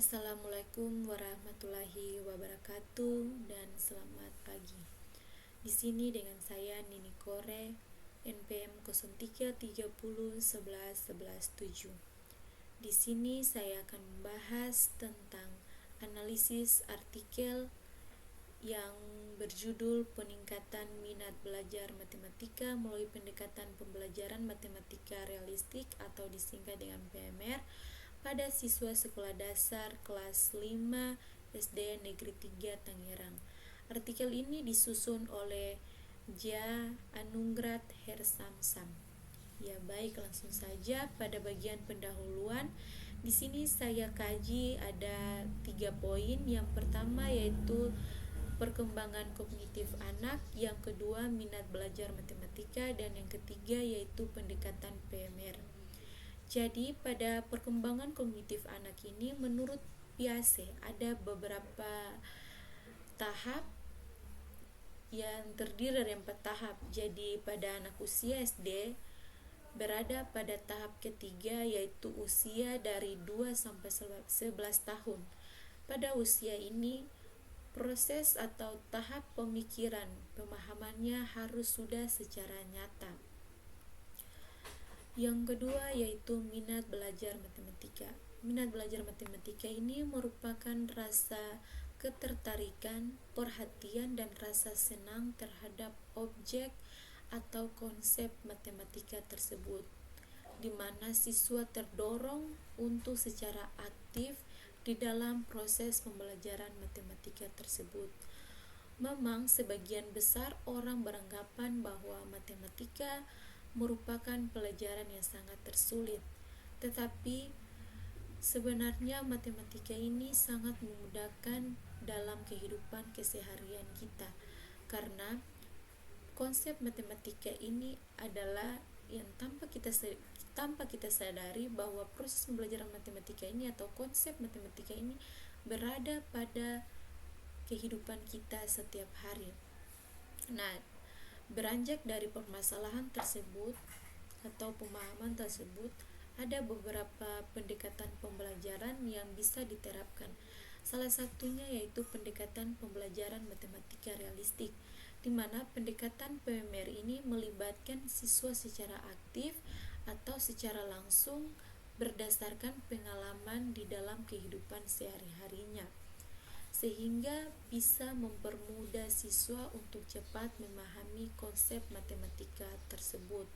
Assalamualaikum warahmatullahi wabarakatuh dan selamat pagi. Di sini dengan saya Nini Kore, NPM 0330111117. Di sini saya akan membahas tentang analisis artikel yang berjudul Peningkatan Minat Belajar Matematika melalui Pendekatan Pembelajaran Matematika Realistik atau disingkat dengan PMR pada siswa sekolah dasar kelas 5 SD Negeri 3 Tangerang. Artikel ini disusun oleh Ja Anungrat Hersamsam. Ya baik, langsung saja pada bagian pendahuluan. Di sini saya kaji ada 3 poin. Yang pertama yaitu perkembangan kognitif anak, yang kedua minat belajar matematika, dan yang ketiga yaitu pendekatan PMR. Jadi pada perkembangan kognitif anak ini menurut Piaget ada beberapa tahap yang terdiri dari 4 tahap. Jadi pada anak usia SD berada pada tahap ketiga yaitu usia dari 2 sampai 11 tahun. Pada usia ini proses atau tahap pemikiran pemahamannya harus sudah secara nyata. Yang kedua yaitu minat belajar matematika. Minat belajar matematika ini merupakan rasa ketertarikan, perhatian, dan rasa senang terhadap objek atau konsep matematika tersebut, di mana siswa terdorong untuk secara aktif di dalam proses pembelajaran matematika tersebut. Memang sebagian besar orang beranggapan bahwa matematika merupakan pelajaran yang sangat tersulit, tetapi sebenarnya matematika ini sangat memudahkan dalam kehidupan keseharian kita, karena konsep matematika ini adalah yang tanpa kita sadari bahwa proses pembelajaran matematika ini atau konsep matematika ini berada pada kehidupan kita setiap hari. Nah, beranjak dari permasalahan tersebut atau pemahaman tersebut, ada beberapa pendekatan pembelajaran yang bisa diterapkan. Salah satunya yaitu pendekatan pembelajaran matematika realistik, di mana pendekatan PMR ini melibatkan siswa secara aktif atau secara langsung berdasarkan pengalaman di dalam kehidupan sehari-harinya, sehingga bisa mempermudah siswa untuk cepat memahami konsep matematika tersebut.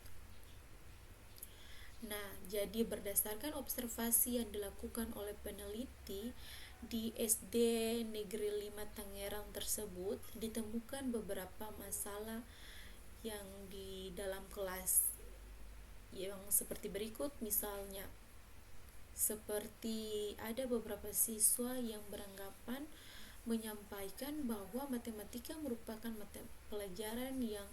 Nah, jadi berdasarkan observasi yang dilakukan oleh peneliti di SD Negeri 5 Tangerang tersebut, ditemukan beberapa masalah yang di dalam kelas yang seperti berikut. Misalnya, seperti ada beberapa siswa yang beranggapan menyampaikan bahwa matematika merupakan pelajaran yang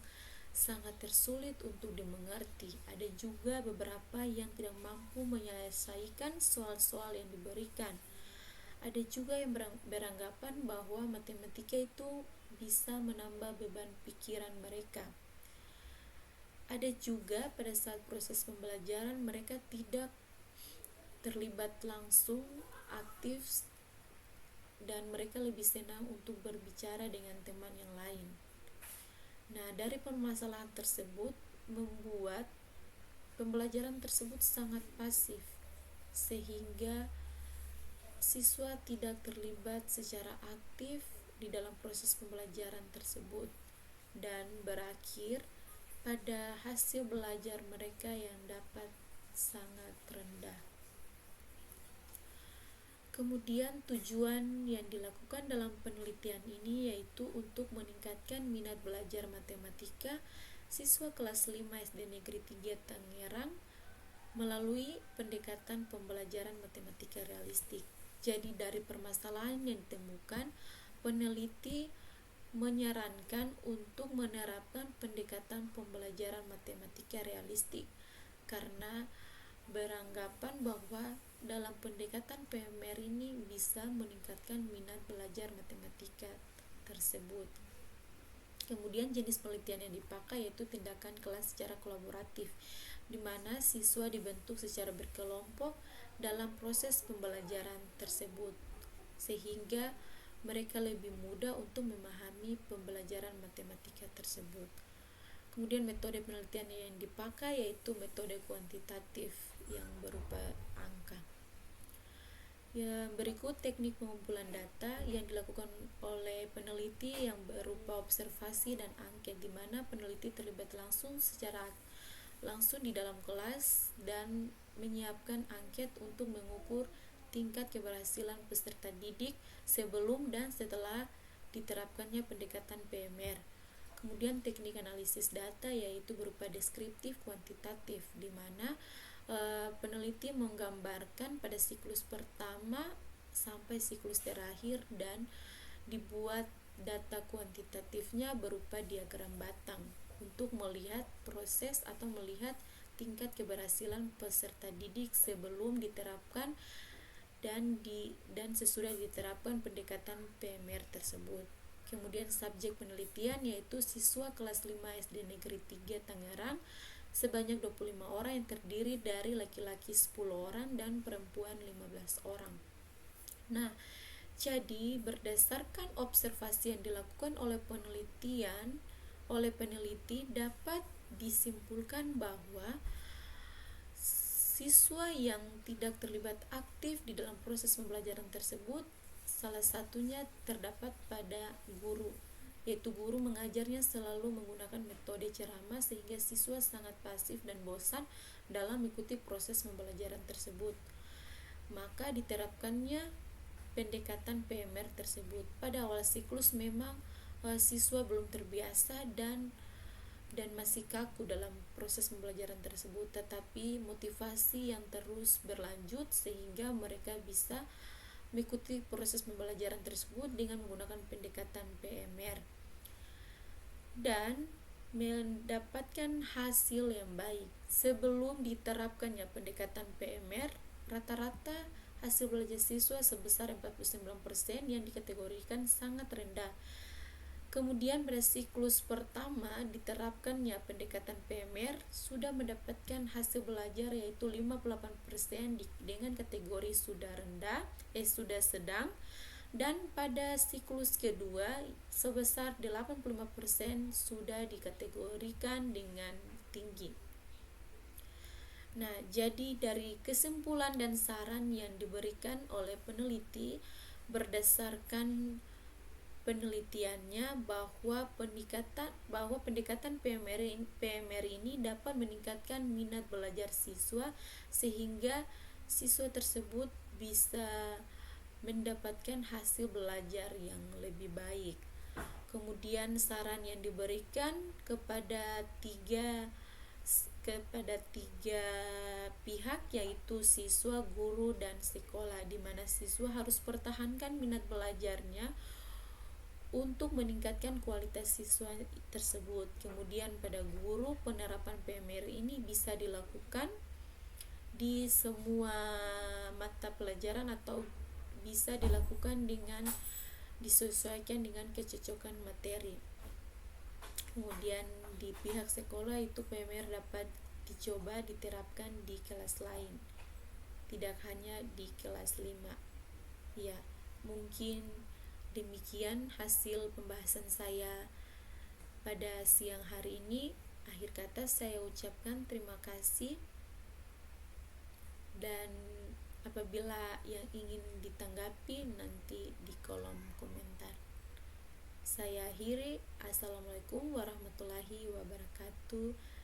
sangat tersulit untuk dimengerti. Ada juga beberapa yang tidak mampu menyelesaikan soal-soal yang diberikan. Ada juga yang beranggapan bahwa matematika itu bisa menambah beban pikiran mereka. Ada juga pada saat proses pembelajaran mereka tidak terlibat langsung aktif dan mereka lebih senang untuk berbicara dengan teman yang lain. Nah, dari permasalahan tersebut membuat pembelajaran tersebut sangat pasif, sehingga siswa tidak terlibat secara aktif di dalam proses pembelajaran tersebut dan berakhir pada hasil belajar mereka yang dapat sangat rendah. Kemudian tujuan yang dilakukan dalam penelitian ini yaitu untuk meningkatkan minat belajar matematika siswa kelas 5 SD Negeri 3 Tangerang melalui pendekatan pembelajaran matematika realistik. Jadi dari permasalahan yang ditemukan, peneliti menyarankan untuk menerapkan pendekatan pembelajaran matematika realistik karena beranggapan bahwa dalam pendekatan PMR ini bisa meningkatkan minat belajar matematika tersebut. Kemudian jenis penelitian yang dipakai yaitu tindakan kelas secara kolaboratif, di mana siswa dibentuk secara berkelompok dalam proses pembelajaran tersebut, sehingga mereka lebih mudah untuk memahami pembelajaran matematika tersebut. Kemudian metode penelitian yang dipakai yaitu metode kuantitatif yang berupa angka. Ya, berikut teknik pengumpulan data yang dilakukan oleh peneliti yang berupa observasi dan angket, di mana peneliti terlibat secara langsung di dalam kelas dan menyiapkan angket untuk mengukur tingkat keberhasilan peserta didik sebelum dan setelah diterapkannya pendekatan PMR. Kemudian teknik analisis data yaitu berupa deskriptif kuantitatif, di mana peneliti menggambarkan pada siklus pertama sampai siklus terakhir dan dibuat data kuantitatifnya berupa diagram batang untuk melihat proses atau melihat tingkat keberhasilan peserta didik sebelum diterapkan dan sesudah diterapkan pendekatan PMR tersebut. Kemudian subjek penelitian yaitu siswa kelas 5 SD Negeri 3 Tangerang sebanyak 25 orang yang terdiri dari laki-laki 10 orang dan perempuan 15 orang. Nah, jadi berdasarkan observasi yang dilakukan oleh peneliti dapat disimpulkan bahwa siswa yang tidak terlibat aktif di dalam proses pembelajaran tersebut salah satunya terdapat pada guru, yaitu guru mengajarnya selalu menggunakan metode ceramah sehingga siswa sangat pasif dan bosan dalam mengikuti proses pembelajaran tersebut. Maka diterapkannya pendekatan PMR tersebut. Pada awal siklus memang siswa belum terbiasa dan masih kaku dalam proses pembelajaran tersebut, tetapi motivasi yang terus berlanjut sehingga mereka bisa mengikuti proses pembelajaran tersebut dengan menggunakan pendekatan PMR dan mendapatkan hasil yang baik. Sebelum diterapkannya pendekatan PMR, rata-rata hasil belajar siswa sebesar 49% yang dikategorikan sangat rendah. Kemudian pada siklus pertama diterapkannya pendekatan PMR sudah mendapatkan hasil belajar yaitu 58% dengan kategori sudah sedang, dan pada siklus kedua sebesar 85% sudah dikategorikan dengan tinggi. Nah, jadi dari kesimpulan dan saran yang diberikan oleh peneliti berdasarkan penelitiannya bahwa pendekatan PMR ini dapat meningkatkan minat belajar siswa sehingga siswa tersebut bisa mendapatkan hasil belajar yang lebih baik. Kemudian saran yang diberikan kepada tiga pihak yaitu siswa, guru, dan sekolah, di mana siswa harus pertahankan minat belajarnya untuk meningkatkan kualitas siswa tersebut. Kemudian pada guru, penerapan PMR ini bisa dilakukan di semua mata pelajaran atau bisa dilakukan dengan disesuaikan dengan kecocokan materi. Kemudian di pihak sekolah itu PMR dapat dicoba diterapkan di kelas lain, tidak hanya di kelas 5. Ya, mungkin demikian hasil pembahasan saya pada siang hari ini. Akhir kata saya ucapkan terima kasih, dan apabila yang ingin ditanggapi nanti di kolom komentar. Saya akhiri. Assalamualaikum warahmatullahi wabarakatuh.